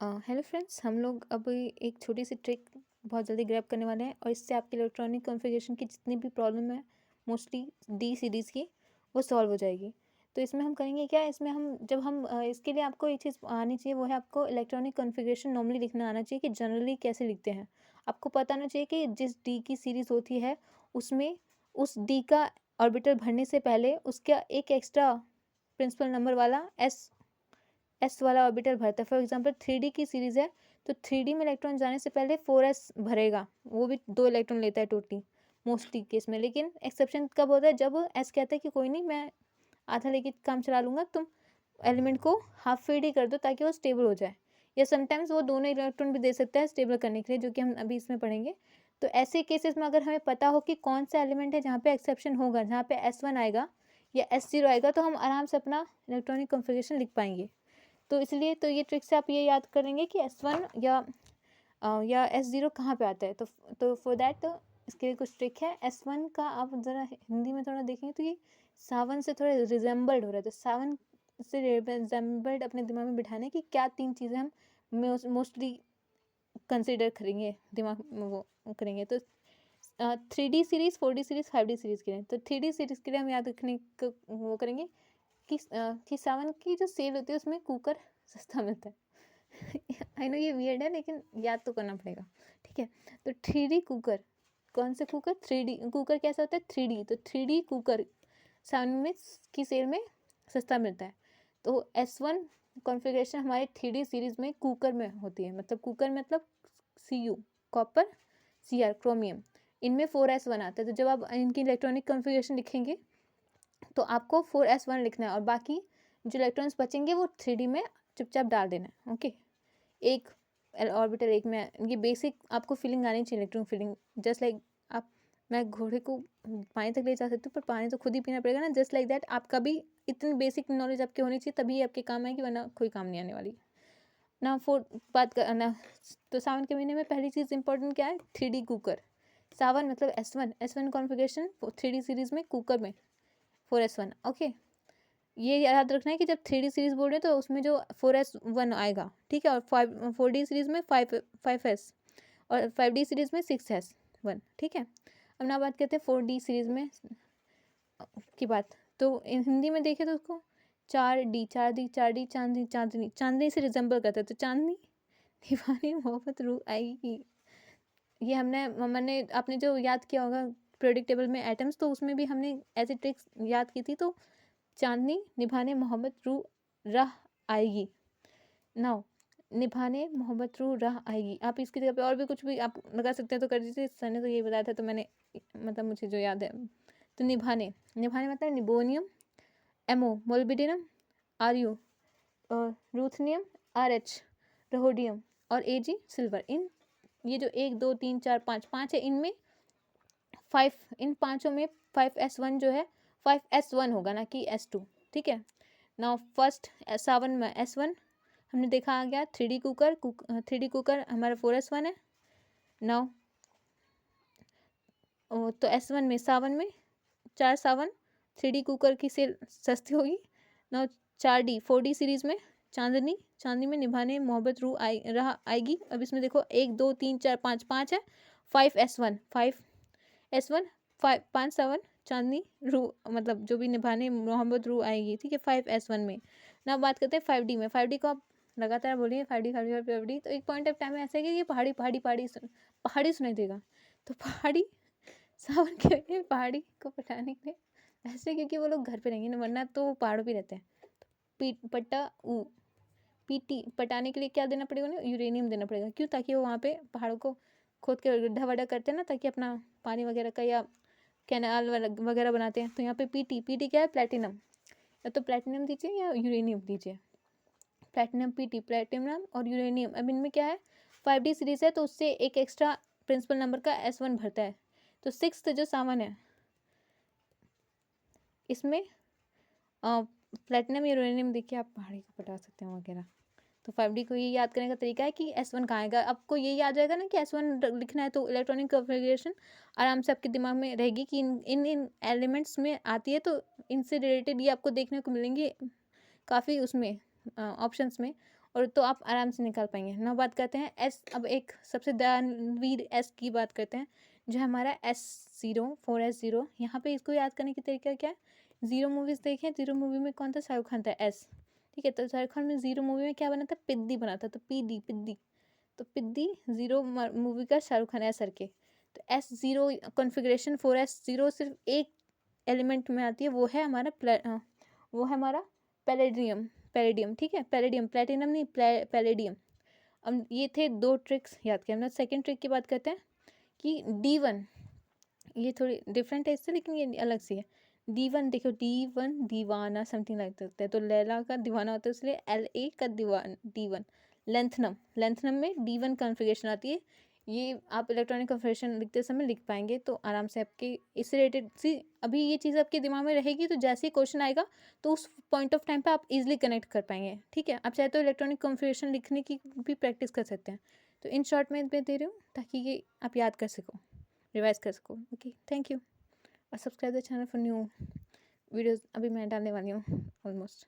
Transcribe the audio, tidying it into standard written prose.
Hello friends, हम लोग अब एक छोटी सी ट्रिक बहुत जल्दी ग्रैब करने वाले हैं और इससे आपके इलेक्ट्रॉनिक कॉन्फ़िगरेशन की जितनी भी प्रॉब्लम है, मोस्टली डी सीरीज़ की, वो सॉल्व हो जाएगी। तो इसमें हम करेंगे क्या, इसमें हम जब हम इसके लिए आपको एक चीज़ आनी चाहिए, वो है आपको इलेक्ट्रॉनिक कॉन्फ़िगरेशन नॉर्मली लिखना आना चाहिए कि जनरली कैसे लिखते हैं। आपको पता आना चाहिए कि जिस डी की सीरीज़ होती है उसमें उस डी का ऑर्बिटल भरने से पहले उसका एक एक्स्ट्रा प्रिंसिपल नंबर वाला एस वाला ऑर्बिटल भरता है। फॉर एग्जांपल 3D की सीरीज़ है, तो 3D में इलेक्ट्रॉन जाने से पहले 4s भरेगा, वो भी 2 इलेक्ट्रॉन लेता है टोटली मोस्टली केस में। लेकिन एक्सेप्शन कब होता है, जब एस कहता है कि कोई नहीं, मैं आधा लेके काम चला लूँगा, तुम एलिमेंट को हाफ फीड ही कर दो ताकि वो स्टेबल हो जाए। या समटाइम्स वो दोनों इलेक्ट्रॉन भी दे सकता है स्टेबल करने के लिए, जो कि हम अभी इसमें पढ़ेंगे। तो ऐसे केसेस में अगर हमें पता हो कि कौन सा एलिमेंट है जहाँ पे एक्सेप्शन होगा, जहाँ पे S1 आएगा या S0 आएगा, तो हम आराम से अपना इलेक्ट्रॉनिक कॉन्फ़िगरेशन लिख पाएंगे। तो इसलिए तो ये ट्रिक से आप ये याद करेंगे कि S1 या S0 कहाँ पे आता है। तो फॉर दैट इसके लिए कुछ ट्रिक है। S1 का आप ज़रा हिंदी में थोड़ा देखेंगे तो ये सावन से थोड़ा रिजेंबल्ड हो रहा है। तो सावन से रिजेंबल्ड अपने दिमाग में बिठाने की क्या 3 चीज़ें हम मोस्टली कंसिडर करेंगे, दिमाग में वो करेंगे। तो 3D series, 4D series, 5D series के लिए, तो 3D सीरीज़ के लिए हम याद रखने को वो करेंगे कि सावन की जो सेल होती है उसमें कुकर सस्ता मिलता है। आई नो ये वियर्ड है, लेकिन याद तो करना पड़ेगा, ठीक है। तो 3D कुकर, कौन से कुकर? 3D कुकर कैसा होता है? 3D, तो 3D कुकर सावन में की सेल में सस्ता मिलता है। तो S1 कॉन्फ़िगरेशन हमारे 3D सीरीज़ में कुकर में होती है। मतलब कुकर मतलब Cu कॉपर, Cr क्रोमियम, इनमें 4s1 आता है। तो जब आप इनकी इलेक्ट्रॉनिक कॉन्फ़िगरेशन लिखेंगे तो आपको 4s1 लिखना है और बाकी जो इलेक्ट्रॉन्स बचेंगे वो 3D में चुपचाप डाल देना है। ओके, एक ऑर्बिटल एक में, ये बेसिक आपको फीलिंग आनी चाहिए, इलेक्ट्रॉन फीलिंग। जस्ट लाइक आप, मैं घोड़े को पानी तक ले जा सकती हूँ, पर पानी तो खुद ही पीना पड़ेगा ना। जस्ट लाइक दैट आपका भी इतनी बेसिक नॉलेज आपकी होनी चाहिए, तभी आपके काम आएगी, वरना कोई काम नहीं आने वाली ना। बात करना, तो सावन के महीने में पहली चीज़ इंपॉर्टेंट क्या है? 3D cooker. सावन मतलब S1 कॉन्फ़िगरेशन 3D सीरीज़ में कुकर में 4s1। ओके, ये याद रखना है कि जब 3D सीरीज़ बोल रहे हैं तो उसमें जो 4s1 आएगा, ठीक है। और 4D सीरीज़ में 5s और 5D सीरीज़ में 6s1, ठीक है। अब ना बात करते हैं 4D सीरीज़ में की बात। तो हिंदी में देखें तो उसको 4D चांदनी चांदनी से रिजेंबल करता है। तो चांदनी दीवानी मोहब्बत रूह आएगी, ये मैंने आपने जो याद किया होगा पीरियोडिक टेबल में एटम्स, तो उसमें भी हमने ऐसी ट्रिक्स याद की थी। तो चांदनी निभाने मोहब्बत रू राह आएगी। नाउ निभाने मोहब्बत रू राह आएगी, आप इसकी जगह पे और भी कुछ भी आप लगा सकते हैं तो कर दीजिए। सर ने तो यही बताया था, तो मैंने मतलब मुझे जो याद है। तो निभाने, निभाने मतलब निबोनियम, एमओ मोलिब्डेनम, आरयू रूथनियम, RH रहोडियम और AG सिल्वर। इन ये जो 1 2 3 4 5 है, इनमें 5, इन पाँचों में 5s1 जो है 5s1 होगा, ना कि S2, ठीक है। नाउ फर्स्ट सावन में S1 हमने देखा आ गया। 3D कुकर 3D कुकर हमारा 4s1 है। नाउ तो S1 में सावन में 4 सावन 3D कुकर की सेल सस्ती होगी। नाउ 4D 4D सीरीज में चांदनी, चांदनी में निभाने मोहब्बत रू राह आएगी। अब इसमें देखो 1 2 3 4 5 है। 5s1 5 7 चांदनी रू, मतलब जो भी निभाने मोहब्बत रू आएगी, ठीक है। 5s1 में ना बात करते हैं 5D में। 5D को आप लगातार बोलिए 5D 5D, तो एक पॉइंट ऑफ टाइम में ऐसा है कि ये पहाड़ी पहाड़ी पहाड़ी पहाड़ी सुनाई देगा। तो पहाड़ी सावन के महीने में पहाड़ी को पटाने के लिए ऐसे, क्योंकि वो लोग घर पे रहेंगे ना, वरना तो वो पहाड़ों पे रहते हैं। तो पट्टा ऊ पीटी पटाने के लिए क्या देना पड़ेगा उन्हें? यूरेनियम देना पड़ेगा। क्यों? ताकि वो वहाँ पे पहाड़ों को खोद के गड्ढा वड्ढा करते हैं ना, ताकि अपना पानी वगैरह का या कैनाल वगैरह बनाते हैं। तो यहाँ पे पीटी क्या है? प्लेटिनम। या तो प्लेटिनम दीजिए या यूरेनियम दीजिए। प्लेटिनम पीटी, प्लेटिनम और यूरेनियम। अब इनमें क्या है? 5D सीरीज है, तो उससे एक एक्स्ट्रा प्रिंसिपल नंबर का S1 भरता है। तो 6th जो सावन है, इसमें प्लेटिनम यूरेनियम देखिए, आप पहाड़ी को पटा सकते हैं वगैरह। तो 5D को ये याद करने का तरीका है कि S1 कहाँ आएगा। आपको ये याद रहेगा ना कि S1 लिखना है, तो इलेक्ट्रॉनिक कॉन्फ़िगरेशन आराम से आपके दिमाग में रहेगी कि इन एलिमेंट्स में आती है। तो इनसे रिलेटेड ये आपको देखने को मिलेंगे काफ़ी उसमें ऑप्शंस में। और तो आप आराम से निकाल पाएंगे। ना बात करते हैं एस, अब एक सबसे दानवीर एस की बात करते हैं, जो हमारा S0 4S0। यहाँ पे इसको याद करने की तरीका क्या है, जीरो मूवीज़ देखें, जीरो मूवी में कौन था, शाहरुख खान था, एस, ठीक है। तो शाहरुख खान में जीरो मूवी में क्या बना था, पिद्दी बना था, तो PD पिद्दी, तो पिद्दी जीरो मूवी का शाहरुख खान एस करके। तो S0 कॉन्फ़िगरेशन 4S0 सिर्फ एक एलिमेंट में आती है, वो है हमारा वो है हमारा पैलेडियम, पैलेडियम, ठीक है, पैलेडियम, प्लेटिनम नहीं, पैलेडियम। अब ये थे 2 ट्रिक्स याद किया हमने। सेकंड ट्रिक की बात करते हैं कि D1, ये थोड़ी डिफरेंट है इससे, लेकिन ये अलग सी है। D1 देखो, D1 दीवाना समथिंग लाइक होता है, तो लैला का दीवाना होता है, इसलिए LA का D1। लेंथनम, लेंथनम में D1 कॉन्फ़िगरेशन आती है। ये आप इलेक्ट्रॉनिक कॉन्फ़िगरेशन लिखते समय लिख पाएंगे, तो आराम से आपके इससे रिलेटेड सी अभी ये चीज़ आपके दिमाग में रहेगी, तो जैसे ही क्वेश्चन आएगा तो उस पॉइंट ऑफ टाइम पे आप इजीली कनेक्ट कर पाएंगे, ठीक है। आप चाहे तो इलेक्ट्रॉनिक कॉन्फ़िगरेशन लिखने की भी प्रैक्टिस कर सकते हैं। तो इन शॉर्ट में दे रही हूँ ताकि ये आप याद कर सको, रिवाइज कर सको। ओके, थैंक यू, और subscribe the channel for new videos. अभी मैं डालने वाली हूँ ऑलमोस्ट।